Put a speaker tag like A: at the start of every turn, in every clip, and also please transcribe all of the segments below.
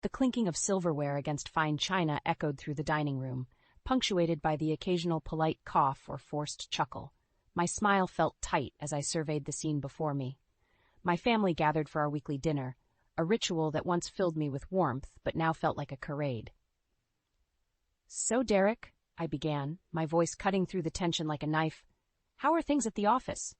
A: The clinking of silverware against fine china echoed through the dining room, punctuated by the occasional polite cough or forced chuckle. My smile felt tight as I surveyed the scene before me. My family gathered for our weekly dinner, a ritual that once filled me with warmth but now felt like a charade. "So, Derek," I began, my voice cutting through the tension like a knife, "how are things at the office?"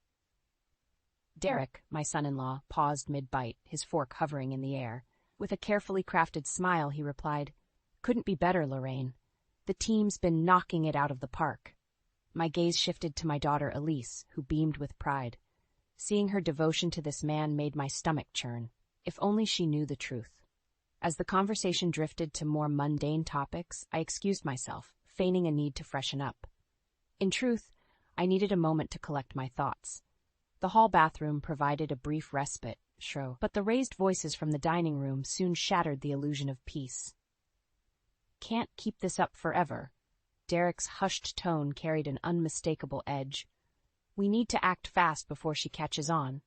A: Derek, my son-in-law, paused mid-bite, his fork hovering in the air. With a carefully crafted smile, he replied, "Couldn't be better, Lorraine. The team's been knocking it out of the park." My gaze shifted to my daughter Elise, who beamed with pride. Seeing her devotion to this man made my stomach churn. If only she knew the truth. As the conversation drifted to more mundane topics, I excused myself, feigning a need to freshen up. In truth, I needed a moment to collect my thoughts. The hall bathroom provided a brief respite, sure, but the raised voices from the dining room soon shattered the illusion of peace. "Can't keep this up forever." Derek's hushed tone carried an unmistakable edge. "We need to act fast before she catches on."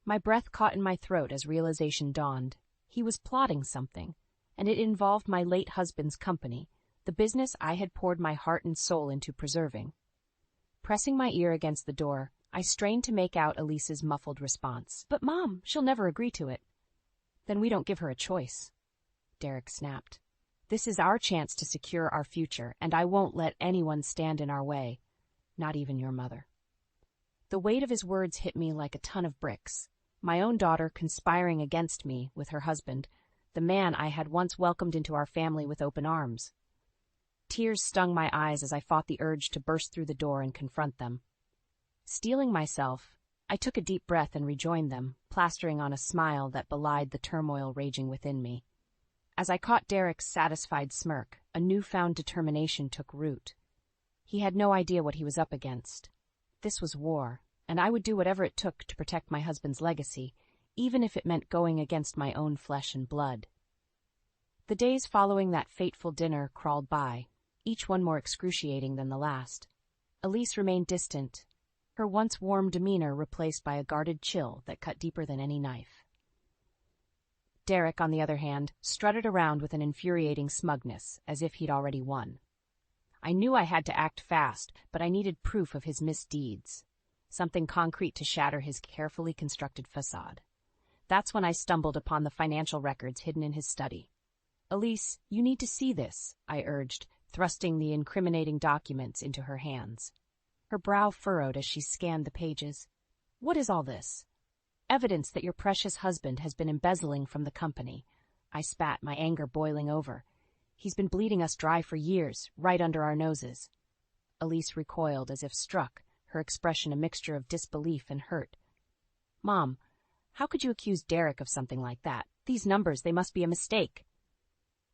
A: My breath caught in my throat as realization dawned. He was plotting something, and it involved my late husband's company, the business I had poured my heart and soul into preserving. Pressing my ear against the door, I strained to make out Elise's muffled response. "But Mom, she'll never agree to it." "Then we don't give her a choice," Derek snapped. "This is our chance to secure our future, and I won't let anyone stand in our way, not even your mother." The weight of his words hit me like a ton of bricks. My own daughter conspiring against me with her husband, the man I had once welcomed into our family with open arms. Tears stung my eyes as I fought the urge to burst through the door and confront them. Steeling myself, I took a deep breath and rejoined them, plastering on a smile that belied the turmoil raging within me. As I caught Derek's satisfied smirk, a newfound determination took root. He had no idea what he was up against. This was war, and I would do whatever it took to protect my husband's legacy, even if it meant going against my own flesh and blood. The days following that fateful dinner crawled by, each one more excruciating than the last. Elise remained distant, her once warm demeanor replaced by a guarded chill that cut deeper than any knife. Derek, on the other hand, strutted around with an infuriating smugness, as if he'd already won. I knew I had to act fast, but I needed proof of his misdeeds. Something concrete to shatter his carefully constructed facade. That's when I stumbled upon the financial records hidden in his study. "Elise, you need to see this," I urged, thrusting the incriminating documents into her hands. Her brow furrowed as she scanned the pages. "What is all this?" "Evidence that your precious husband has been embezzling from the company," I spat, my anger boiling over. "He's been bleeding us dry for years, right under our noses." Elise recoiled as if struck, her expression a mixture of disbelief and hurt. "Mom, how could you accuse Derek of something like that? These numbers, they must be a mistake."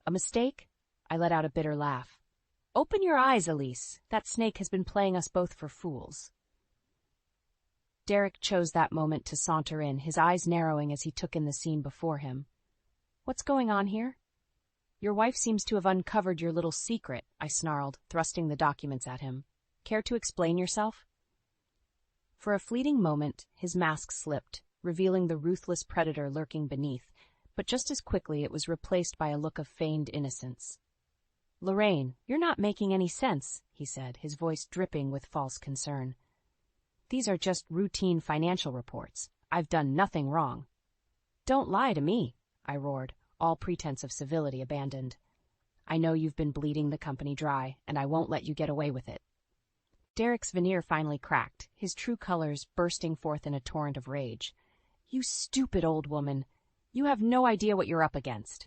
A: "A mistake?" I let out a bitter laugh. "Open your eyes, Elise. That snake has been playing us both for fools." Derek chose that moment to saunter in, his eyes narrowing as he took in the scene before him. "What's going on here?" "Your wife seems to have uncovered your little secret," I snarled, thrusting the documents at him. "Care to explain yourself?" For a fleeting moment, his mask slipped, revealing the ruthless predator lurking beneath, but just as quickly it was replaced by a look of feigned innocence. "Lorraine, you're not making any sense," he said, his voice dripping with false concern. "These are just routine financial reports. I've done nothing wrong." "Don't lie to me," I roared, all pretense of civility abandoned. "I know you've been bleeding the company dry, and I won't let you get away with it." Derek's veneer finally cracked, his true colors bursting forth in a torrent of rage. "You stupid old woman! You have no idea what you're up against."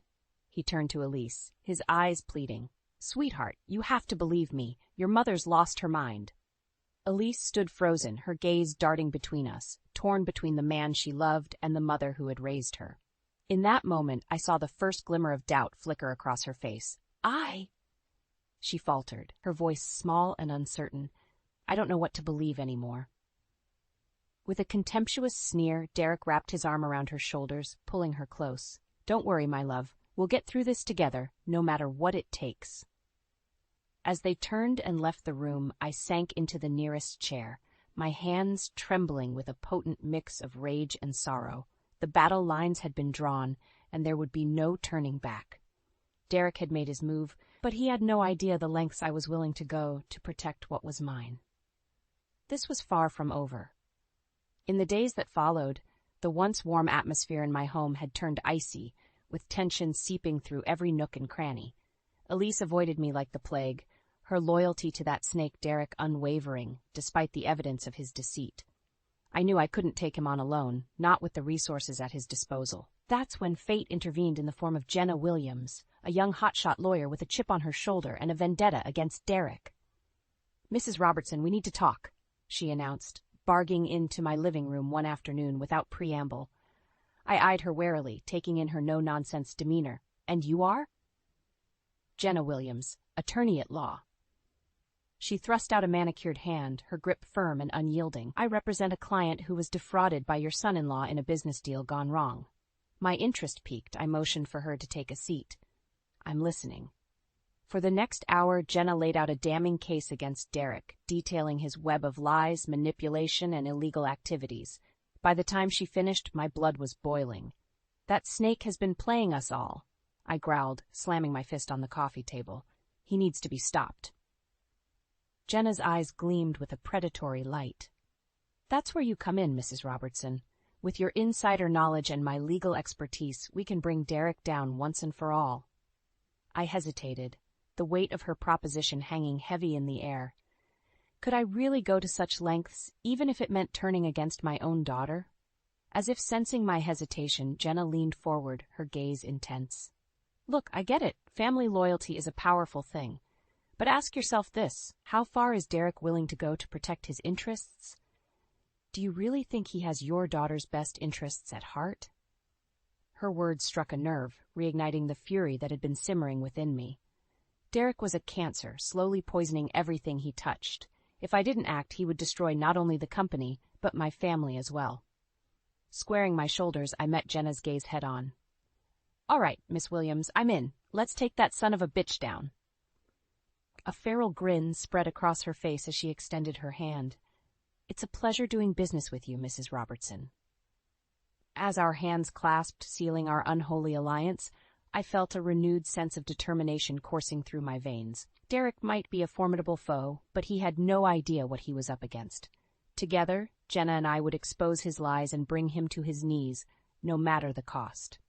A: He turned to Elise, his eyes pleading. "Sweetheart, you have to believe me. Your mother's lost her mind." Elise stood frozen, her gaze darting between us, torn between the man she loved and the mother who had raised her. In that moment, I saw the first glimmer of doubt flicker across her face. She faltered, her voice small and uncertain. "I don't know what to believe anymore." With a contemptuous sneer, Derek wrapped his arm around her shoulders, pulling her close. "Don't worry, my love. We'll get through this together, no matter what it takes." As they turned and left the room, I sank into the nearest chair, my hands trembling with a potent mix of rage and sorrow. The battle lines had been drawn, and there would be no turning back. Derek had made his move, but he had no idea the lengths I was willing to go to protect what was mine. This was far from over. In the days that followed, the once warm atmosphere in my home had turned icy, with tension seeping through every nook and cranny. Elise avoided me like the plague, her loyalty to that snake Derek unwavering, despite the evidence of his deceit. I knew I couldn't take him on alone, not with the resources at his disposal. That's when fate intervened in the form of Jenna Williams, a young hotshot lawyer with a chip on her shoulder and a vendetta against Derek. "Mrs. Robertson, we need to talk," she announced, barging into my living room one afternoon without preamble. I eyed her warily, taking in her no-nonsense demeanor. "And you are?" "Jenna Williams, attorney at law." She thrust out a manicured hand, her grip firm and unyielding. "I represent a client who was defrauded by your son-in-law in a business deal gone wrong." My interest piqued, I motioned for her to take a seat. "I'm listening." For the next hour, Jenna laid out a damning case against Derek, detailing his web of lies, manipulation, and illegal activities. By the time she finished, my blood was boiling. "That snake has been playing us all," I growled, slamming my fist on the coffee table. "He needs to be stopped." Jenna's eyes gleamed with a predatory light. "That's where you come in, Mrs. Robertson. With your insider knowledge and my legal expertise, we can bring Derek down once and for all." I hesitated, the weight of her proposition hanging heavy in the air. Could I really go to such lengths, even if it meant turning against my own daughter? As if sensing my hesitation, Jenna leaned forward, her gaze intense. "Look, I get it. Family loyalty is a powerful thing. But ask yourself this: how far is Derek willing to go to protect his interests? Do you really think he has your daughter's best interests at heart?" Her words struck a nerve, reigniting the fury that had been simmering within me. Derek was a cancer, slowly poisoning everything he touched. If I didn't act, he would destroy not only the company, but my family as well. Squaring my shoulders, I met Jenna's gaze head-on. "All right, Miss Williams, I'm in. Let's take that son of a bitch down." A feral grin spread across her face as she extended her hand. "It's a pleasure doing business with you, Mrs. Robertson." As our hands clasped, sealing our unholy alliance, I felt a renewed sense of determination coursing through my veins. Derek might be a formidable foe, but he had no idea what he was up against. Together, Jenna and I would expose his lies and bring him to his knees, no matter the cost.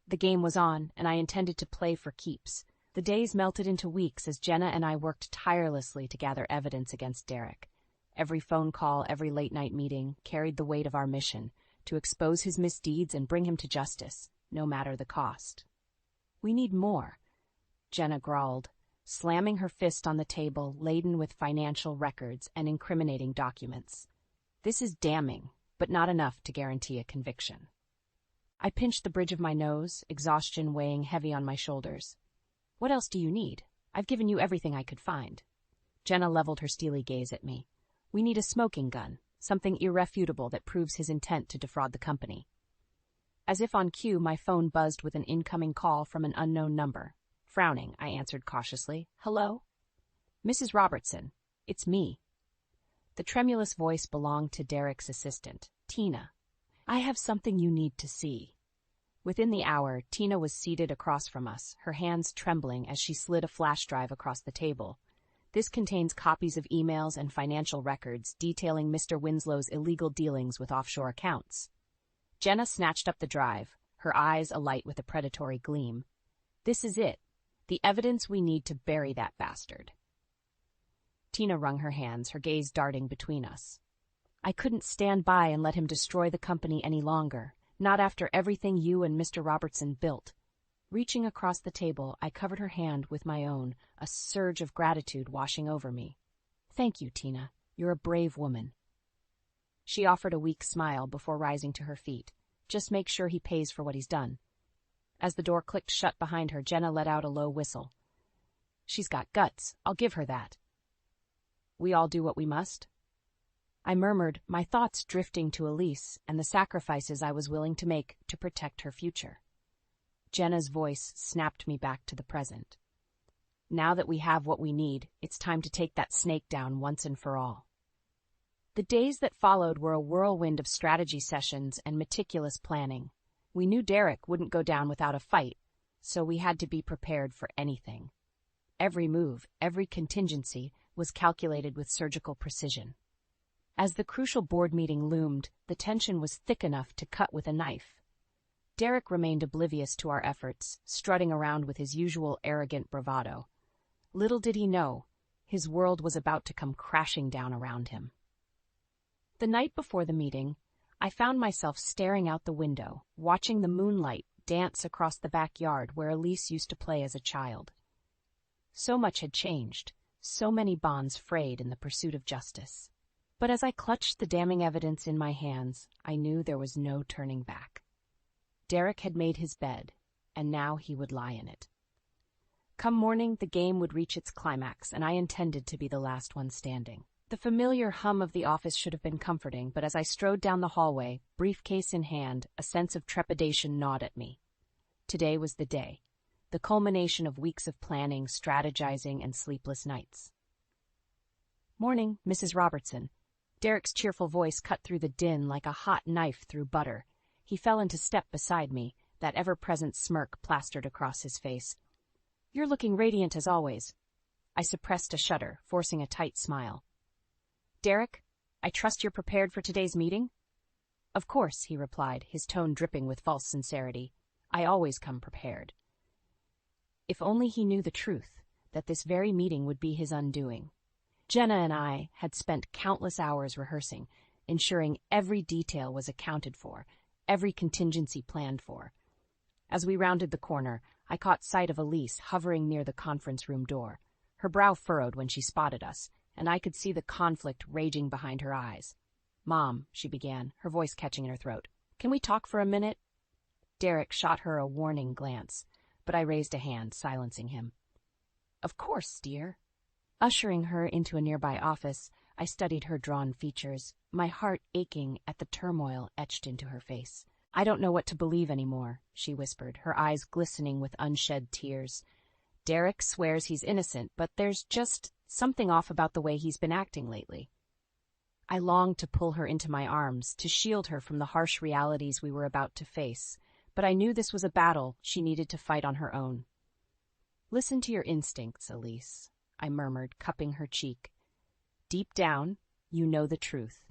A: The game was on, and I intended to play for keeps. The days melted into weeks as Jenna and I worked tirelessly to gather evidence against Derek. Every phone call, every late-night meeting carried the weight of our mission, to expose his misdeeds and bring him to justice, no matter the cost. "We need more," Jenna growled, slamming her fist on the table laden with financial records and incriminating documents. "This is damning, but not enough to guarantee a conviction." I pinched the bridge of my nose, exhaustion weighing heavy on my shoulders. "What else do you need? I've given you everything I could find." Jenna leveled her steely gaze at me. "We need a smoking gun, something irrefutable that proves his intent to defraud the company." As if on cue, my phone buzzed with an incoming call from an unknown number. Frowning, I answered cautiously. "Hello?" "Mrs. Robertson, it's me." The tremulous voice belonged to Derek's assistant, Tina. "I have something you need to see." Within the hour, Tina was seated across from us, her hands trembling as she slid a flash drive across the table. This contains copies of emails and financial records detailing Mr. Winslow's illegal dealings with offshore accounts. Jenna snatched up the drive, her eyes alight with a predatory gleam. "This is it. The evidence we need to bury that bastard." Tina wrung her hands, her gaze darting between us. "I couldn't stand by and let him destroy the company any longer, not after everything you and Mr. Robertson built." Reaching across the table, I covered her hand with my own, a surge of gratitude washing over me. "Thank you, Tina. You're a brave woman." She offered a weak smile before rising to her feet. "Just make sure he pays for what he's done." As the door clicked shut behind her, Jenna let out a low whistle. "She's got guts. I'll give her that." "We all do what we must?" I murmured, my thoughts drifting to Elise and the sacrifices I was willing to make to protect her future. Jenna's voice snapped me back to the present. "Now that we have what we need, it's time to take that snake down once and for all." The days that followed were a whirlwind of strategy sessions and meticulous planning. We knew Derek wouldn't go down without a fight, so we had to be prepared for anything. Every move, every contingency was calculated with surgical precision. As the crucial board meeting loomed, the tension was thick enough to cut with a knife. Derek remained oblivious to our efforts, strutting around with his usual arrogant bravado. Little did he know, his world was about to come crashing down around him. The night before the meeting, I found myself staring out the window, watching the moonlight dance across the backyard where Elise used to play as a child. So much had changed, so many bonds frayed in the pursuit of justice. But as I clutched the damning evidence in my hands, I knew there was no turning back. Derek had made his bed, and now he would lie in it. Come morning, the game would reach its climax, and I intended to be the last one standing. The familiar hum of the office should have been comforting, but as I strode down the hallway, briefcase in hand, a sense of trepidation gnawed at me. Today was the day, the culmination of weeks of planning, strategizing, and sleepless nights. "Morning, Mrs. Robertson." Derek's cheerful voice cut through the din like a hot knife through butter. He fell into step beside me, that ever-present smirk plastered across his face. "You're looking radiant as always." I suppressed a shudder, forcing a tight smile. "Derek, I trust you're prepared for today's meeting?" "Of course," he replied, his tone dripping with false sincerity. "I always come prepared." If only he knew the truth, that this very meeting would be his undoing. Jenna and I had spent countless hours rehearsing, ensuring every detail was accounted for, every contingency planned for. As we rounded the corner, I caught sight of Elise hovering near the conference room door. Her brow furrowed when she spotted us, and I could see the conflict raging behind her eyes. "Mom," she began, her voice catching in her throat, "can we talk for a minute?" Derek shot her a warning glance, but I raised a hand, silencing him. "Of course, dear." Ushering her into a nearby office, I studied her drawn features, my heart aching at the turmoil etched into her face. "I don't know what to believe anymore," she whispered, her eyes glistening with unshed tears. "Derek swears he's innocent, but there's just something off about the way he's been acting lately." I longed to pull her into my arms, to shield her from the harsh realities we were about to face, but I knew this was a battle she needed to fight on her own. "Listen to your instincts, Elise," I murmured, cupping her cheek. "Deep down, you know the truth."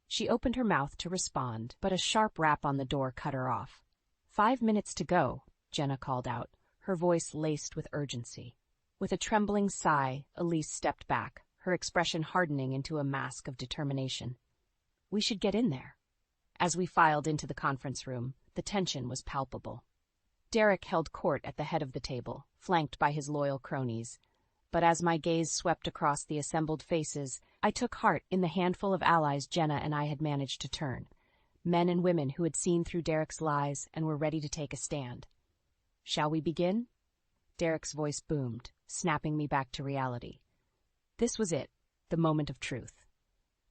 A: She opened her mouth to respond, but a sharp rap on the door cut her off. "5 minutes to go," Jenna called out, her voice laced with urgency. With a trembling sigh, Elise stepped back, her expression hardening into a mask of determination. "We should get in there." As we filed into the conference room, the tension was palpable. Derek held court at the head of the table, flanked by his loyal cronies. But as my gaze swept across the assembled faces, I took heart in the handful of allies Jenna and I had managed to turn. Men and women who had seen through Derek's lies and were ready to take a stand. "Shall we begin?" Derek's voice boomed, snapping me back to reality. This was it, the moment of truth.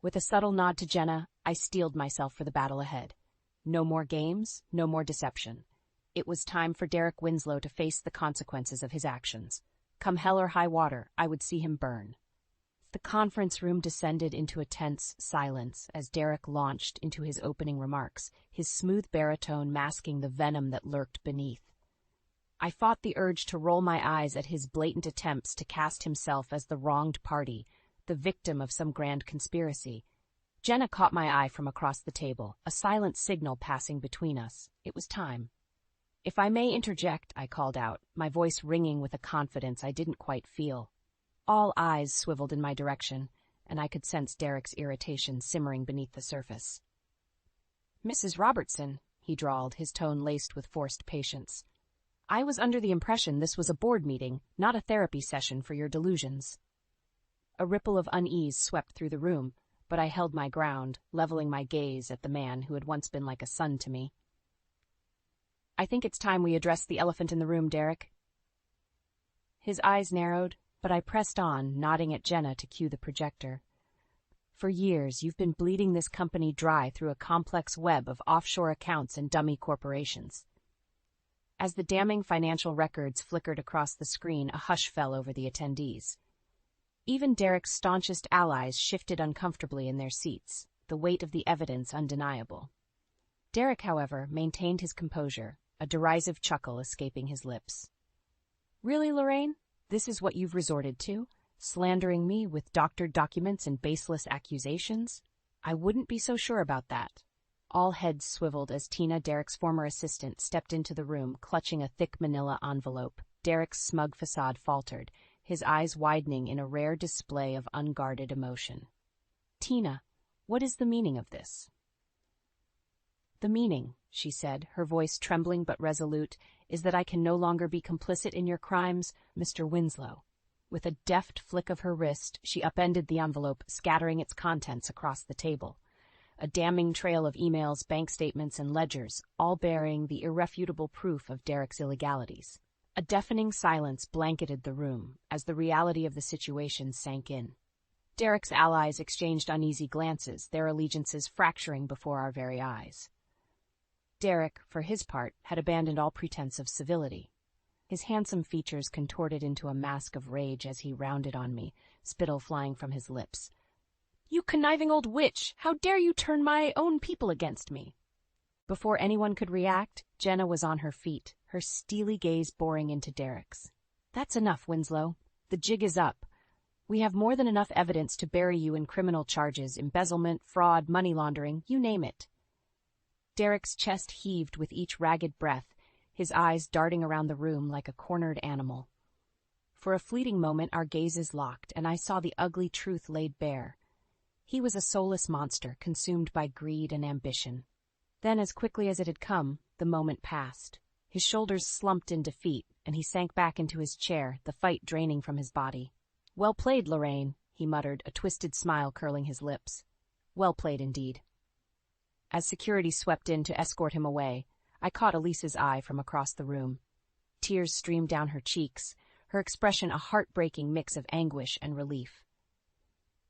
A: With a subtle nod to Jenna, I steeled myself for the battle ahead. No more games, no more deception. It was time for Derek Winslow to face the consequences of his actions. Come hell or high water, I would see him burn. The conference room descended into a tense silence as Derek launched into his opening remarks, his smooth baritone masking the venom that lurked beneath. I fought the urge to roll my eyes at his blatant attempts to cast himself as the wronged party, the victim of some grand conspiracy. Jenna caught my eye from across the table, a silent signal passing between us. It was time. "If I may interject," I called out, my voice ringing with a confidence I didn't quite feel. All eyes swiveled in my direction, and I could sense Derek's irritation simmering beneath the surface. "Mrs. Robertson," he drawled, his tone laced with forced patience. "I was under the impression this was a board meeting, not a therapy session for your delusions." A ripple of unease swept through the room, but I held my ground, leveling my gaze at the man who had once been like a son to me. "I think it's time we address the elephant in the room, Derek." His eyes narrowed, but I pressed on, nodding at Jenna to cue the projector. "For years, you've been bleeding this company dry through a complex web of offshore accounts and dummy corporations." As the damning financial records flickered across the screen, a hush fell over the attendees. Even Derek's staunchest allies shifted uncomfortably in their seats, the weight of the evidence undeniable. Derek, however, maintained his composure, a derisive chuckle escaping his lips. Really, Lorraine? This is what you've resorted to? Slandering me with doctored documents and baseless accusations? I wouldn't be so sure about that. All heads swiveled as Tina, Derek's former assistant, stepped into the room, clutching a thick manila envelope. Derek's smug facade faltered, his eyes widening in a rare display of unguarded emotion. Tina, what is the meaning of this? The meaning, she said, her voice trembling but resolute, is that I can no longer be complicit in your crimes, Mr. Winslow. With a deft flick of her wrist, she upended the envelope, scattering its contents across the table. A damning trail of emails, bank statements, and ledgers, all bearing the irrefutable proof of Derek's illegalities. A deafening silence blanketed the room as the reality of the situation sank in. Derek's allies exchanged uneasy glances, their allegiances fracturing before our very eyes. Derek, for his part, had abandoned all pretense of civility. His handsome features contorted into a mask of rage as he rounded on me, spittle flying from his lips. "You conniving old witch! How dare you turn my own people against me?" Before anyone could react, Jenna was on her feet, her steely gaze boring into Derek's. "That's enough, Winslow. The jig is up. We have more than enough evidence to bury you in criminal charges, embezzlement, fraud, money laundering, you name it." Derek's chest heaved with each ragged breath, his eyes darting around the room like a cornered animal. For a fleeting moment our gazes locked, and I saw the ugly truth laid bare. He was a soulless monster, consumed by greed and ambition. Then, as quickly as it had come, the moment passed. His shoulders slumped in defeat, and he sank back into his chair, the fight draining from his body. "Well played, Lorraine," he muttered, a twisted smile curling his lips. "Well played indeed." As security swept in to escort him away, I caught Elise's eye from across the room. Tears streamed down her cheeks, her expression a heartbreaking mix of anguish and relief.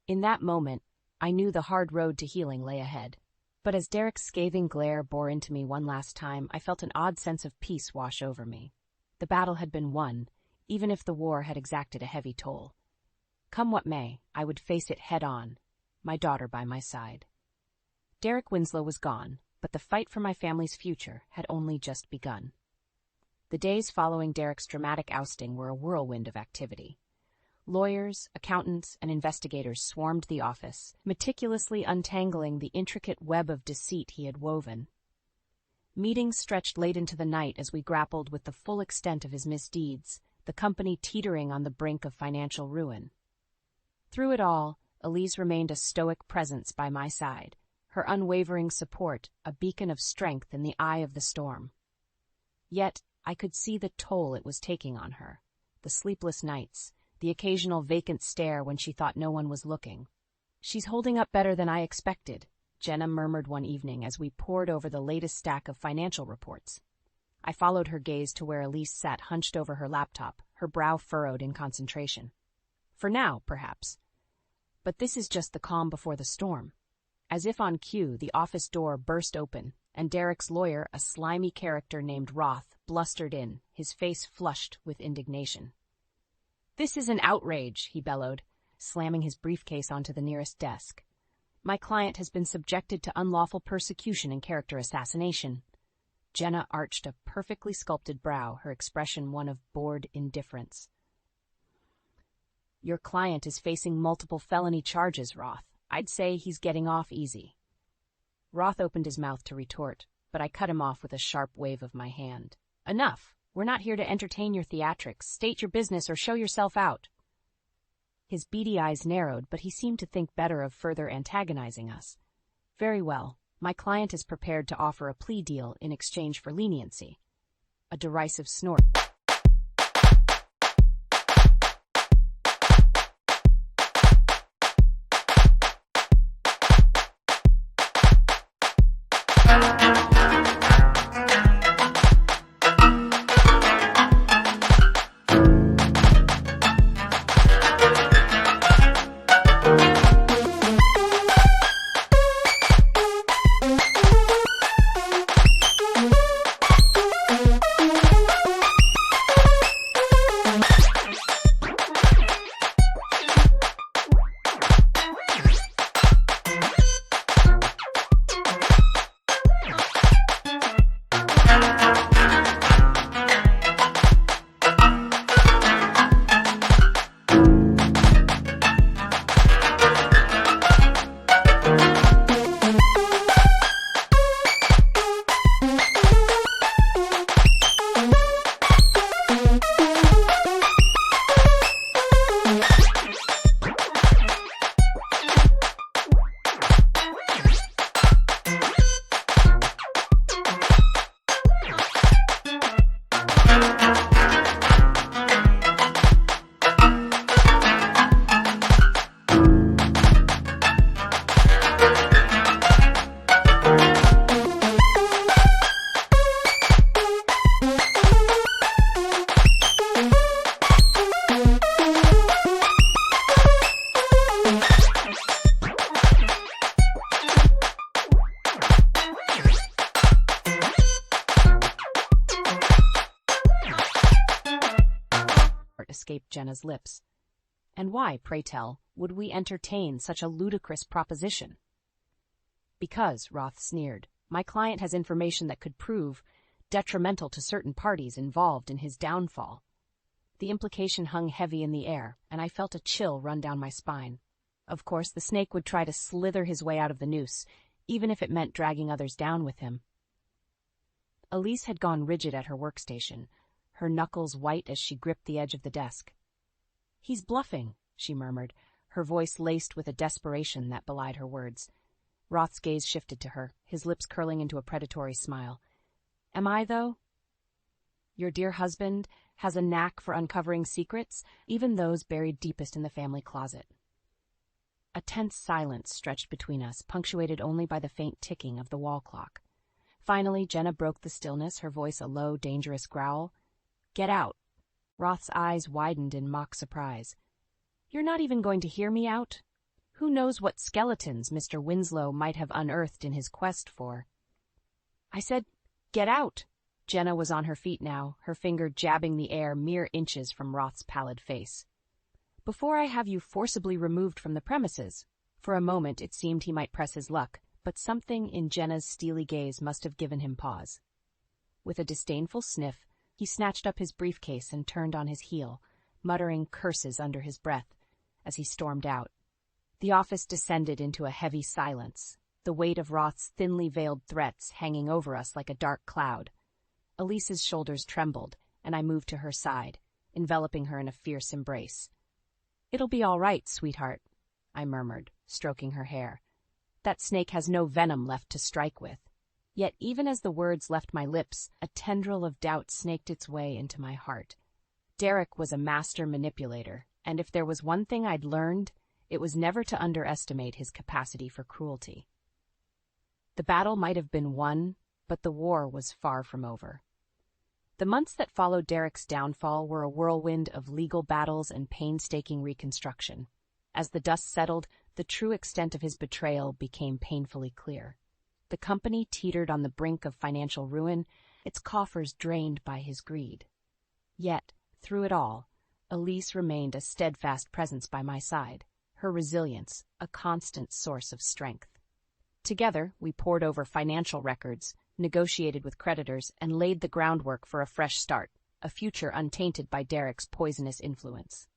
A: In that moment, I knew the hard road to healing lay ahead. But as Derek's scathing glare bore into me one last time, I felt an odd sense of peace wash over me. The battle had been won, even if the war had exacted a heavy toll. Come what may, I would face it head-on, my daughter by my side. Derek Winslow was gone, but the fight for my family's future had only just begun. The days following Derek's dramatic ousting were a whirlwind of activity. Lawyers, accountants, and investigators swarmed the office, meticulously untangling the intricate web of deceit he had woven. Meetings stretched late into the night as we grappled with the full extent of his misdeeds, the company teetering on the brink of financial ruin. Through it all, Elise remained a stoic presence by my side, her unwavering support a beacon of strength in the eye of the storm. Yet I could see the toll it was taking on her, the sleepless nights, the occasional vacant stare when she thought no one was looking. "She's holding up better than I expected," Jenna murmured one evening as we pored over the latest stack of financial reports. I followed her gaze to where Elise sat hunched over her laptop, her brow furrowed in concentration. "For now, perhaps. But this is just the calm before the storm." As if on cue, the office door burst open, and Derek's lawyer, a slimy character named Roth, blustered in, his face flushed with indignation. "This is an outrage," he bellowed, slamming his briefcase onto the nearest desk. "My client has been subjected to unlawful persecution and character assassination." Jenna arched a perfectly sculpted brow, her expression one of bored indifference. "Your client is facing multiple felony charges, Roth. I'd say he's getting off easy." Roth opened his mouth to retort, but I cut him off with a sharp wave of my hand. "Enough. We're not here to entertain your theatrics. State your business or show yourself out." His beady eyes narrowed, but he seemed to think better of further antagonizing us. "Very well. My client is prepared to offer a plea deal in exchange for leniency." A derisive snort. escaped Jenna's lips. And why, pray tell, would we entertain such a ludicrous proposition? Because, Roth sneered, my client has information that could prove detrimental to certain parties involved in his downfall. The implication hung heavy in the air, and I felt a chill run down my spine. Of course, the snake would try to slither his way out of the noose, even if it meant dragging others down with him. Elise had gone rigid at her workstation, her knuckles white as she gripped the edge of the desk. "He's bluffing," she murmured, her voice laced with a desperation that belied her words. Roth's gaze shifted to her, his lips curling into a predatory smile. "Am I, though? Your dear husband has a knack for uncovering secrets, even those buried deepest in the family closet." A tense silence stretched between us, punctuated only by the faint ticking of the wall clock. Finally, Jenna broke the stillness, her voice a low, dangerous growl. "Get out." Roth's eyes widened in mock surprise. "You're not even going to hear me out? Who knows what skeletons Mr. Winslow might have unearthed in his quest for—" "I said, get out." Jenna was on her feet now, her finger jabbing the air mere inches from Roth's pallid face. "Before I have you forcibly removed from the premises." For a moment it seemed he might press his luck, but something in Jenna's steely gaze must have given him pause. With a disdainful sniff, he snatched up his briefcase and turned on his heel, muttering curses under his breath as he stormed out. The office descended into a heavy silence, the weight of Roth's thinly veiled threats hanging over us like a dark cloud. Elise's shoulders trembled, and I moved to her side, enveloping her in a fierce embrace. "It'll be all right, sweetheart," I murmured, stroking her hair. "That snake has no venom left to strike with." Yet even as the words left my lips, a tendril of doubt snaked its way into my heart. Derek was a master manipulator, and if there was one thing I'd learned, it was never to underestimate his capacity for cruelty. The battle might have been won, but the war was far from over. The months that followed Derek's downfall were a whirlwind of legal battles and painstaking reconstruction. As the dust settled, the true extent of his betrayal became painfully clear. The company teetered on the brink of financial ruin, its coffers drained by his greed. Yet, through it all, Elise remained a steadfast presence by my side, her resilience a constant source of strength. Together, we pored over financial records, negotiated with creditors, and laid the groundwork for a fresh start, a future untainted by Derek's poisonous influence.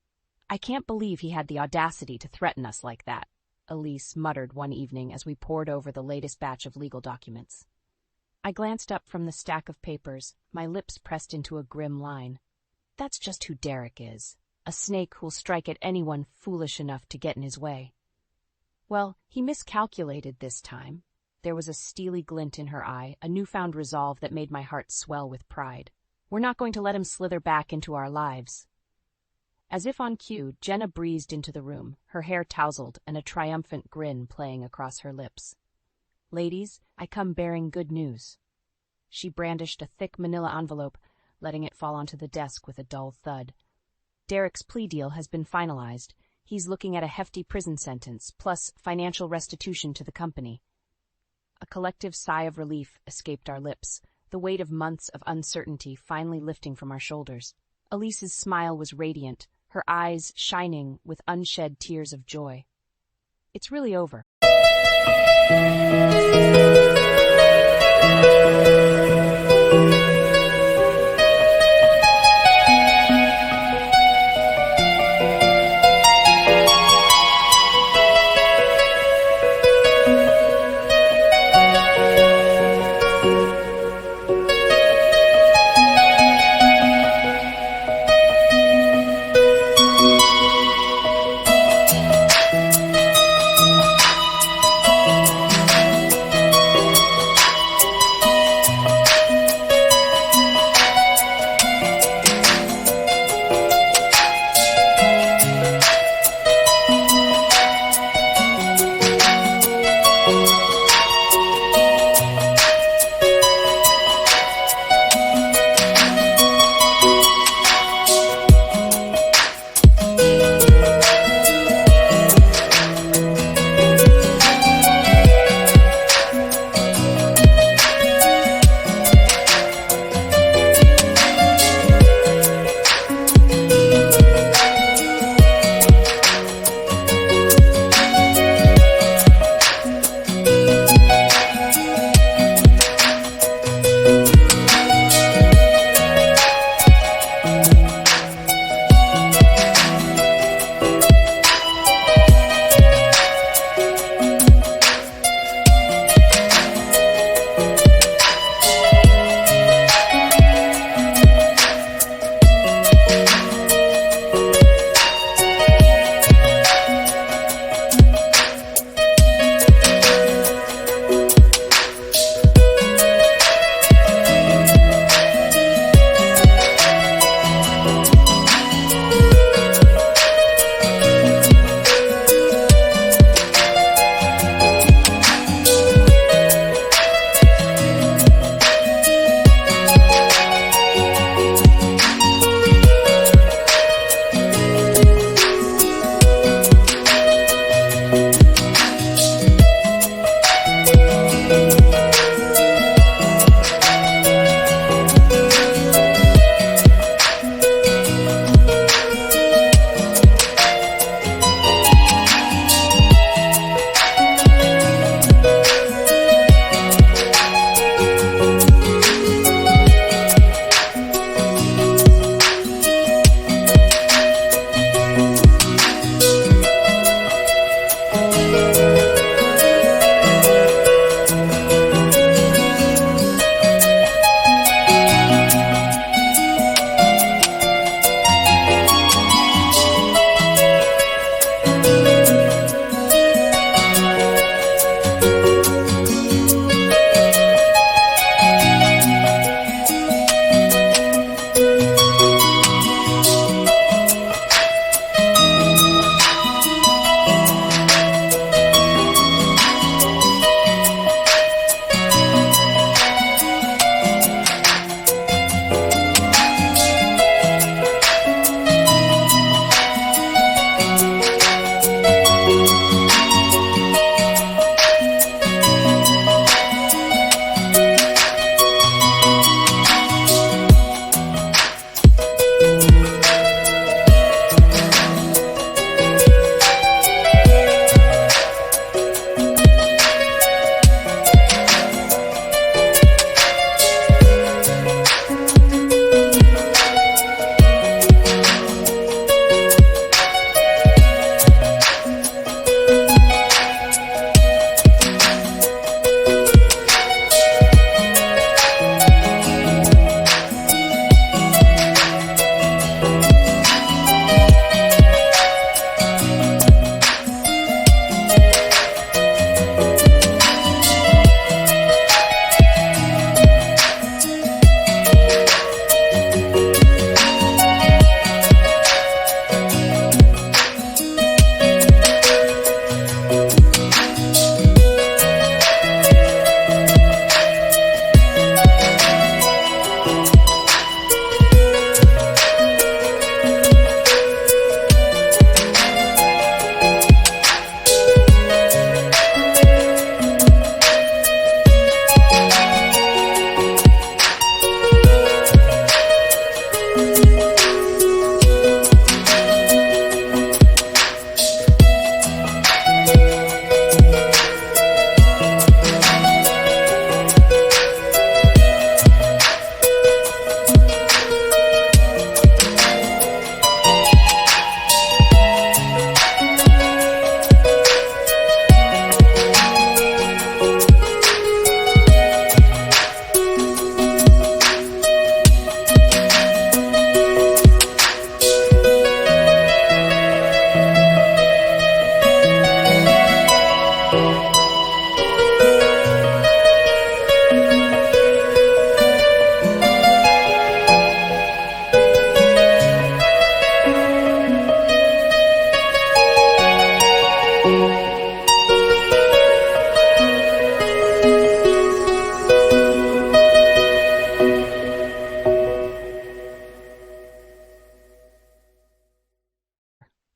A: "I can't believe he had the audacity to threaten us like that," Elise muttered one evening as we pored over the latest batch of legal documents. I glanced up from the stack of papers, my lips pressed into a grim line. That's just who Derek is, a snake who'll strike at anyone foolish enough to get in his way. Well, he miscalculated this time. There was a steely glint in her eye, a newfound resolve that made my heart swell with pride. We're not going to let him slither back into our lives. As if on cue, Jenna breezed into the room, her hair tousled and a triumphant grin playing across her lips. "Ladies, I come bearing good news." She brandished a thick manila envelope, letting it fall onto the desk with a dull thud. "Derek's plea deal has been finalized. He's looking at a hefty prison sentence, plus financial restitution to the company." A collective sigh of relief escaped our lips, the weight of months of uncertainty finally lifting from our shoulders. Elise's smile was radiant, her eyes shining with unshed tears of joy. "It's really over."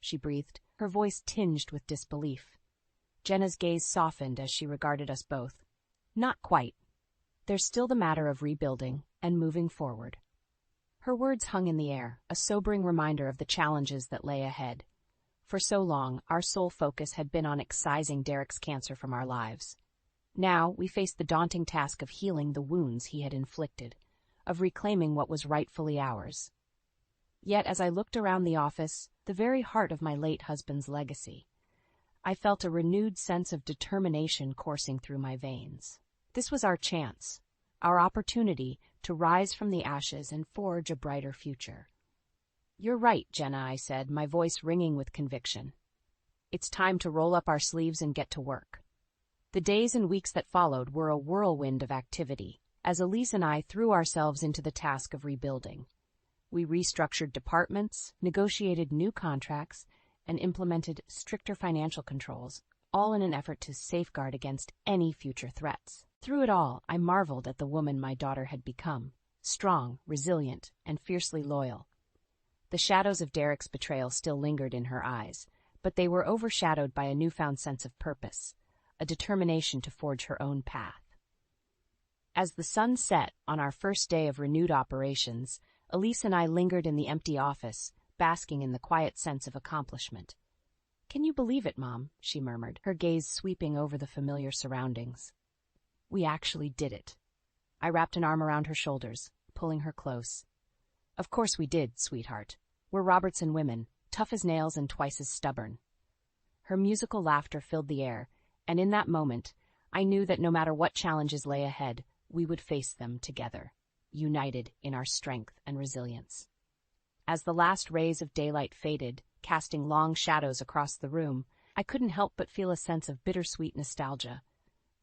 A: she breathed, her voice tinged with disbelief. Jenna's gaze softened as she regarded us both. Not quite. There's still the matter of rebuilding and moving forward. Her words hung in the air, a sobering reminder of the challenges that lay ahead. For so long, our sole focus had been on excising Derek's cancer from our lives. Now, we faced the daunting task of healing the wounds he had inflicted, of reclaiming what was rightfully ours. Yet, as I looked around the office, the very heart of my late husband's legacy, I felt a renewed sense of determination coursing through my veins. This was our chance, our opportunity to rise from the ashes and forge a brighter future. "You're right, Jenna," I said, my voice ringing with conviction. "It's time to roll up our sleeves and get to work." The days and weeks that followed were a whirlwind of activity, as Elise and I threw ourselves into the task of rebuilding. We restructured departments, negotiated new contracts, and implemented stricter financial controls, all in an effort to safeguard against any future threats. Through it all, I marveled at the woman my daughter had become, strong, resilient, and fiercely loyal. The shadows of Derek's betrayal still lingered in her eyes, but they were overshadowed by a newfound sense of purpose, a determination to forge her own path. As the sun set on our first day of renewed operations, Elise and I lingered in the empty office, basking in the quiet sense of accomplishment. "Can you believe it, Mom?" she murmured, her gaze sweeping over the familiar surroundings. "We actually did it." I wrapped an arm around her shoulders, pulling her close. "Of course we did, sweetheart. We're Robertson women, tough as nails and twice as stubborn." Her musical laughter filled the air, and in that moment, I knew that no matter what challenges lay ahead, we would face them together, united in our strength and resilience. As the last rays of daylight faded, casting long shadows across the room, I couldn't help but feel a sense of bittersweet nostalgia.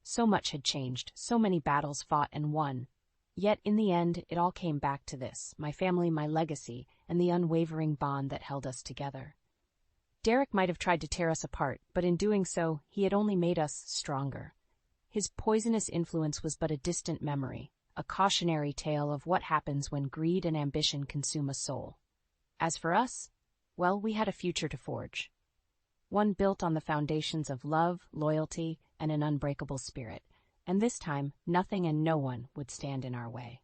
A: So much had changed, so many battles fought and won. Yet in the end, it all came back to this, my family, my legacy, and the unwavering bond that held us together. Derek might have tried to tear us apart, but in doing so, he had only made us stronger. His poisonous influence was but a distant memory, a cautionary tale of what happens when greed and ambition consume a soul. As for us, well, we had a future to forge. One built on the foundations of love, loyalty, and an unbreakable spirit. And this time, nothing and no one would stand in our way.